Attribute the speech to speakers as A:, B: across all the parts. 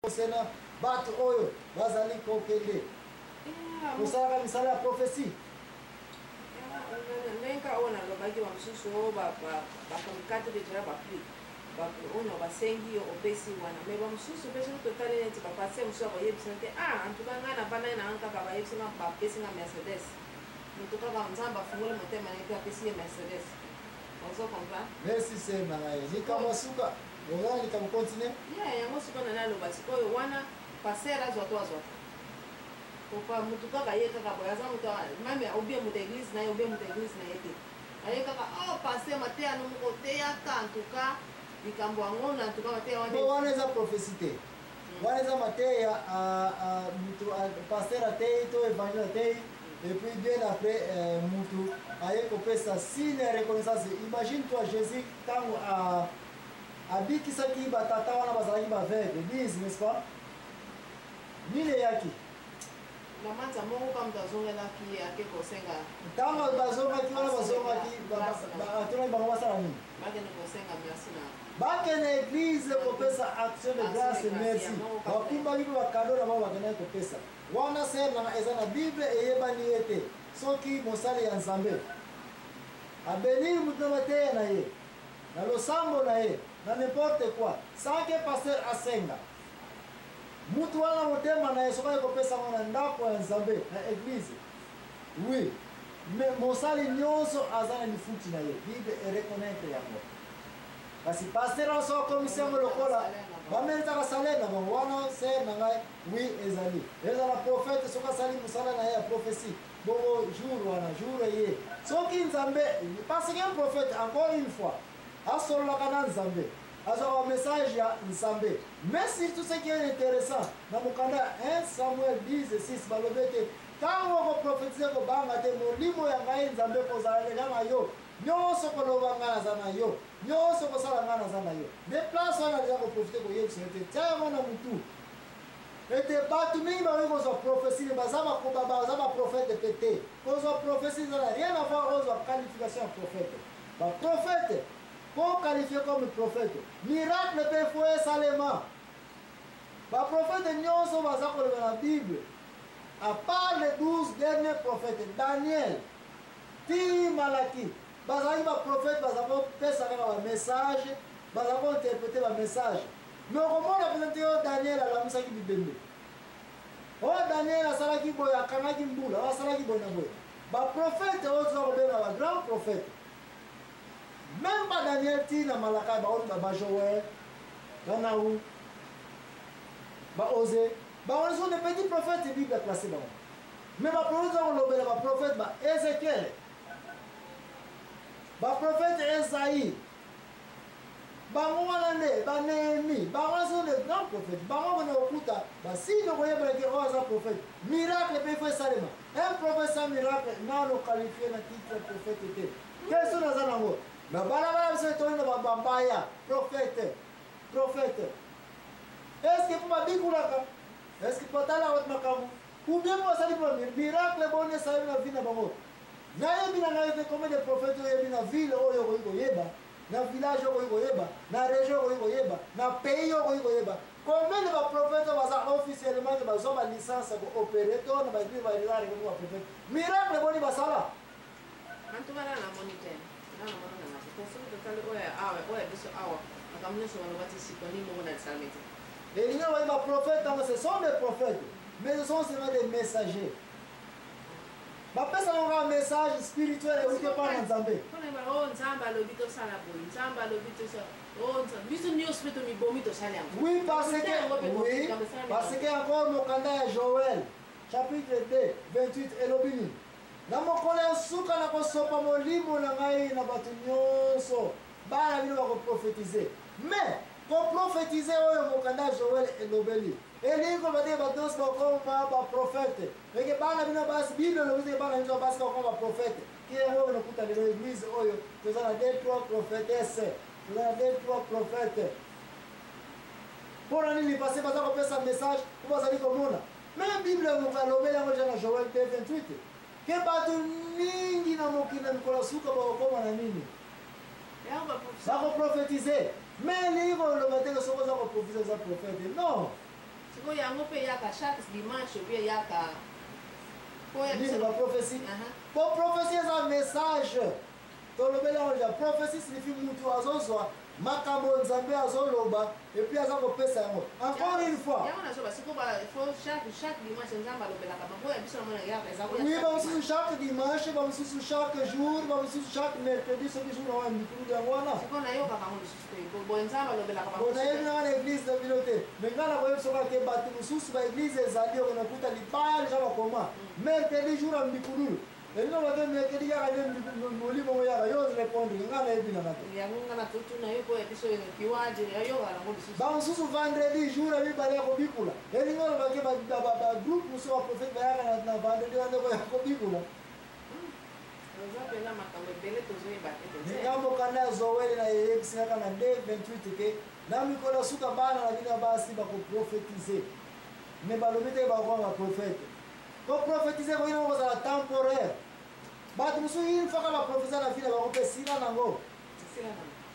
A: sena bato oyo bazali kokende kosala misala ya prophétie
B: nenga ona lobaki wa msusu o ba komikate de jara ba pli ba ono ba sengi opesi wana me ba msusu pesi total neti ba passe msusu ko yebisa te antuka ngana bana na anka ba yebisa ba pesi na Mercedes mutuka ba nzamba fungole motema ne ka pesi Mercedes ozo comprendre
A: merci c'est na ni kama suka on ni kama continuer
B: yango suka na nalo ba sikoyo wana passer azoto Pourquoi mutuka kayeka ka boya za mutu mame obie mu église na obie mu église na yete ayeka ka passer maté anu mu côté ya kantuka bikambo ngona ntuka maté wana
A: bo wana za prophétie wana za maté ya mutu passer até to évangile até et puis bien après mutu ayeko pesa signe reconnaissance imagine toi Jésus tango a bikisaki batata wana bazalaki ba veuve église n'est-ce pas nile yaki
B: Mamanza mongo kama mtazongelaki yake kosenga.
A: Tama bazongaki wana bazongaki batona bango basala nini?
B: Bakene kosenga merci na.
A: Bakene église kopesa action de grâce merci. Bakumba bibi bakado na bango bakene kopesa. Wana sema na eza na Bible eyebani ete soki mosale ya Nzambe. Abeni mutomate na ye. Na losambo na ye, na n'importe quoi. Sans que pasteur asenga. Mutu wana motema na yeso kwa kopesa mwana ndako ya Nzambe na église. Oui. Mais mosali nyonso azana ni futi na ye. Bible reconnaître yango. Kasi pasteur so commission lokola ba merita ka salaire na wana c'est na ngai oui ezali. Ezala prophète so ka sali musala na ya prophétie. Bobo jour wana jour ye. So ki Nzambe parce qu'un prophète encore une fois asolo kana Nzambe. Alors un message ya Nzambe. Mais surtout ce qui est intéressant, dans mon canal 1 Samuel 10:6 balobete quand on prophétise ko banga te molimo ya ngai Nzambe ko zala na yo. Nyonso ko lobanga na yo. Nyonso ko sala ngana na yo. Des places on a déjà ko profiter ko yesu te tia mona mutu. Ete batu mingi ba ko zo prophétie bazaba ko baba bazaba prophète pété. Ko zo prophétie ça n'a rien à voir aux qualifications prophète. Ba prophète pour qualifier comme prophète, miracle peut faire salement. Le prophète nyonso baza ko dans la Bible. À part les 12 derniers prophètes, Daniel, Ti Malaki, baza ba prophète baza ko pesa ka message, baza ko interpréter ba message. Mais comment on a présenté Daniel à la musaki bibembe. Daniel a salaki boya kanaki mbula, a salaki boya boya. Ba prophète ozo bena ba grand prophète. Même pas Daniel Tina Malaka, ba Joël, ba Naou, ba Osé, on sont des petits prophètes et Bible classés là. Mais ba prophète ba prophète ba Ézéchiel, ba prophète Esaïe, ba Moalane, ba Néhémie, ba sont des grands prophètes. Ba on okuta, ba si nous voyons que un prophète, miracle peut faire ça. Un prophète sans miracle, non le qualifié na titre prophète. Quels sont les anangos? Mais balabala c'est toi na bambaya prophète. Est-ce que pour ma bikulaka? Est-ce que potala wat makamu? Ou bien moi ça dit miracle bonne ça na vie na bango. Na yebi na ngaye comme des prophètes yebi na ville oyo ko yeba, na village oyo yeba, na région oyo yeba, na pays oyo yeba. Combien de prophètes baza officiellement que bazo ba licence ko opérer to na ba dire ba rilare ko prophète. Miracle bonne basala.
B: Antumana na moniteur. Na mona na parce que total oya biso awa akamneso wana wati sikoni mo na salmete.
A: Et il y a des prophètes, ce sont des prophètes, mais ce sont seulement des messagers. Ma personne aura un message spirituel et vous ne pas Nzambe. Oui, parce que encore mon candidat Joël, chapitre 2, 28, Elobini. Na mokole suka na kosopa molimo na ngai na batu nyonso bana bino ba prophétiser. Mais pour prophétiser oyo mokanda Joël elobeli. Eli ko bade ba dos ba ko ba prophète. Et que bana bino bas Bible lo bide bana bino bas ko ba prophète. Qui est oyo nokuta le église oyo. Nous avons des trois prophétesses. Nous avons des trois prophètes. Pour aller passer ba ko pesa message pour bazali ko mona. Même Bible mo ka lobela mo jana Joël 28. Que batu mingi na mokina mikola suka ba ko na nini? Ça va prophétiser. Mais les livres le matin que ce soit prophétiser ça prophète. Non.
B: yango pe yaka chaque dimanche ou bien yaka
A: nini baprophétie po prophétie eza message tolobeli yango deja prophétie signifie mutu azozwa makambo nzambe azoloba epuis aza kopesa yango encore une fois oui bamosusu chaque dimanche bamosusu chaque jour bamosusu chaque mercredi soki jour na wana mikulu yango wana bonayebi nanga na église na bino te me ngai na koyebi soki ake bato mosusu baéglise ezali oyo nakuta libaya deja bakoma mercredi jour ya mikululu elino bate mercredi kaka nde molimo ngo yaka yo répondre ngai nayebi nanga te bamosusu vendredi jour ya mibale ya kobikula elingi olobaki bagroupe mosusu baprofete bayaka na vendredi wana koya kobikula ngambo kanda ya zoeli na eyebisi kaka na 2:28 ke na mikolo suka bana na bino basi bakoprofetize me balobi te bakoka baprofete koprofetize koyina kozala temporaire bato mosusu une fois ka baprofesa na vile bango mpe sila nango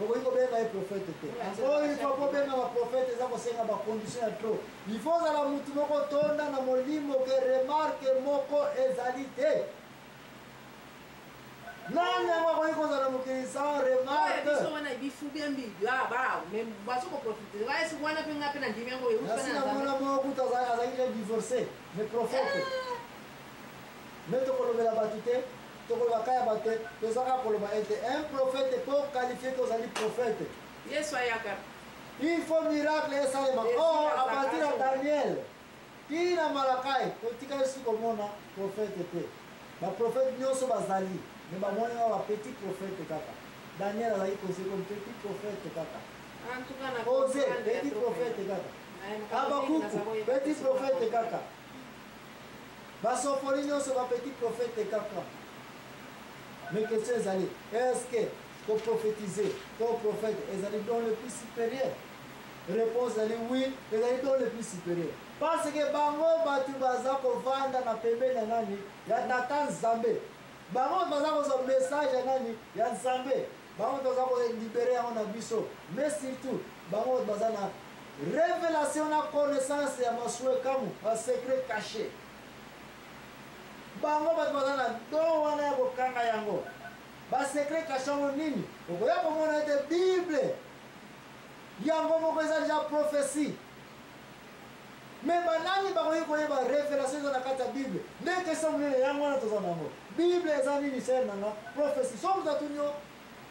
A: okoki kobenga ye profete te encore une fois kobenga baprofete eza kosenga bacondition ya tro il faut ozala mutu moko tonda na molimo ke remarke moko ezali te nani yango akoki kozala mokili sans remarke asi namona moko kuta azalaki te divorcé mais profete me tokolobela bato te tokoloba kaya bato te tozaka koloba ete un prophète po qualifié ke ozali prophète il faut miracle esalema or a partir ya daniel tina malakai kotika esi komona prophète te baprophète nyonso bazali me bamoni wa bapetit prophète kaka daniel azali konse comme petit prophète kaka ose petit prophète kaka abakuku petit prophète kaka basofoli nyonso bapetit prophète kaka mais question ezali est-ce que koprophétiser to prophète ezali don le plus supérieur réponse ezali oui ezali don le plus supérieur parce que bango bato baza kovanda na pembeni ya nani ya tata nzambe bango baza kozwa message ya nani ya nzambe bango baza kolibere yango na biso mais surtout bango baza na révélation na connaissance ya masuwe kamu basecret caché bango bato baza na don wana ya kokanga yango basekret caché yango nini okoya komona ete bible yango moko eza deja prophétie me banani bakoki koyeba révélation eza na kati ya bible nde question monene yango wana toza nango bible eza nini ser nanga prophétie so moto atunio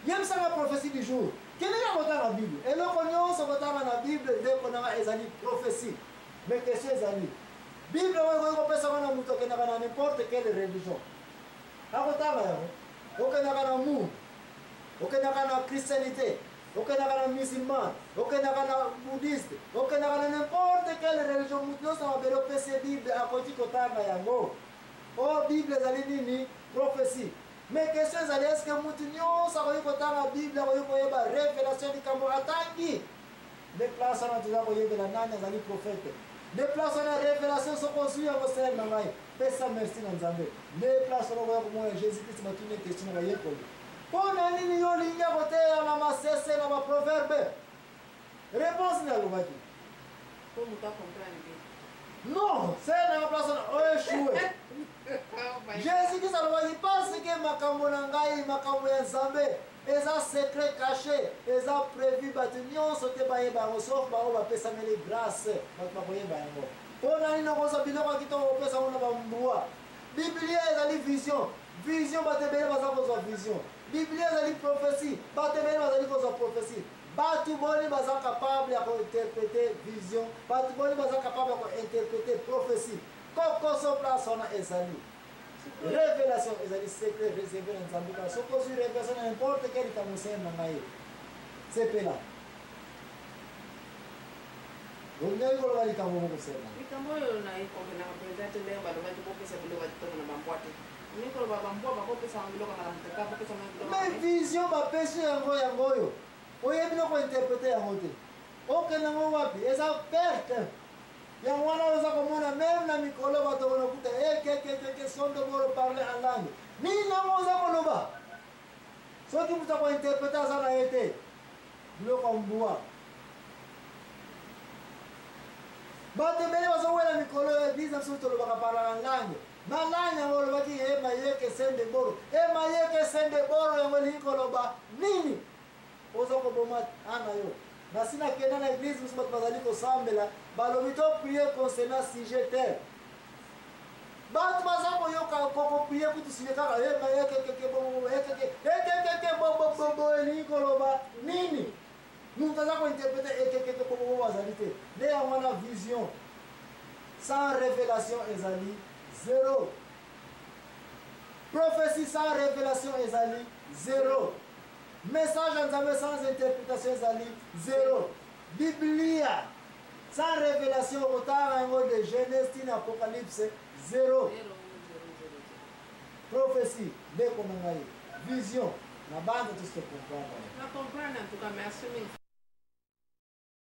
A: yebisanga prophétie du jour keleka kotanga bible eloko nyonso kotanga na bible ndeko nanga ezali prophétie me question ezali bible oyo ekoki kopesa wana moto okendaka na n'importe quelle religion akotanga yango okendaka na mu okendaka na christianité okendaka na musulman okendaka na bouddhiste okendaka na n'importe quelle religion moto nyonso mabele opesi bible akoki kotanga yango o bible ezali nini prophétie mais question ezali est ce que moto nyonso akoki kotanga bible akoki koyeba révélation likambo atangi nde place wana toza koyebela nani azali prophète nde place wana révélation soko ozwi yango sele na ngai pesa merci na nzambe nde place wana koya komona jésus christ matuni question na bayekoli mpo na nini yo olingi koteya na masese na baproverbe réponse ni alobaki non sele na place wana oeshue jésus christ alobaki parce ke makambo na ngai makambo ya nzambe eza secret caché eza prévu bato nyonso te bayeba yango sauf bango bapesameli grâce bato bakoyeba yango mpo na nini okozwa biloko ya kitoko kopesa ngo na bambwa biblia ezali vision bato ebele baza kozwa vision biblia ezali prophétie bato ebele bazali kozwa prophétie bato boni baza capable ya kointerprete vision bato boni baza capable ya kointerprete prophétie kokoso place wana ezali révélation ezali secret réservé na nzambe kaka soki ozwi révélation na n'importe quel likambo sere na ngai sepela olingai koloba likambo moko sere na
B: likambo oyo naikompelaka mpenza te ndenge balobaki kopesa biloko kitoko na bambwa te olingi koloba bambwa bakopesaka biloko na muteka kopesa
A: mais vision bapesi yango oyo oyebi na kointerprete yango te okende yango wapi eza perte yango wana oza komona meme na mikolo bato konakuta ekekekeke sonde bolo parle en langue nini nango oza koloba soki moto akointerprete aza na ye te biloko ya mbwa bato ebele bazowela mikolo ya eglize na biso tolobaka parla na langue na langue yango olobaki emayeke sende boro emayeke sende boro yango elingi koloba nini oza koboma ana yo nasi nakenda na eglize biso bato bazali kosambela balobi to prie concernant sujet tel bato baza koyoka kokoprie kutu sujet kaka emayekekeke bobo elingi koloba nini nous allons interpréter quelque chose de la vision sans révélation ezali zéro. Prophétie sans révélation ezali zéro. Message en Nzambe sans interprétation ezali zéro. Biblia sans révélation autant de Genèse à Apocalypse zéro. Prophétie de Vision. La bande tout ce que comprendre.
B: On comprend en tout cas, merci.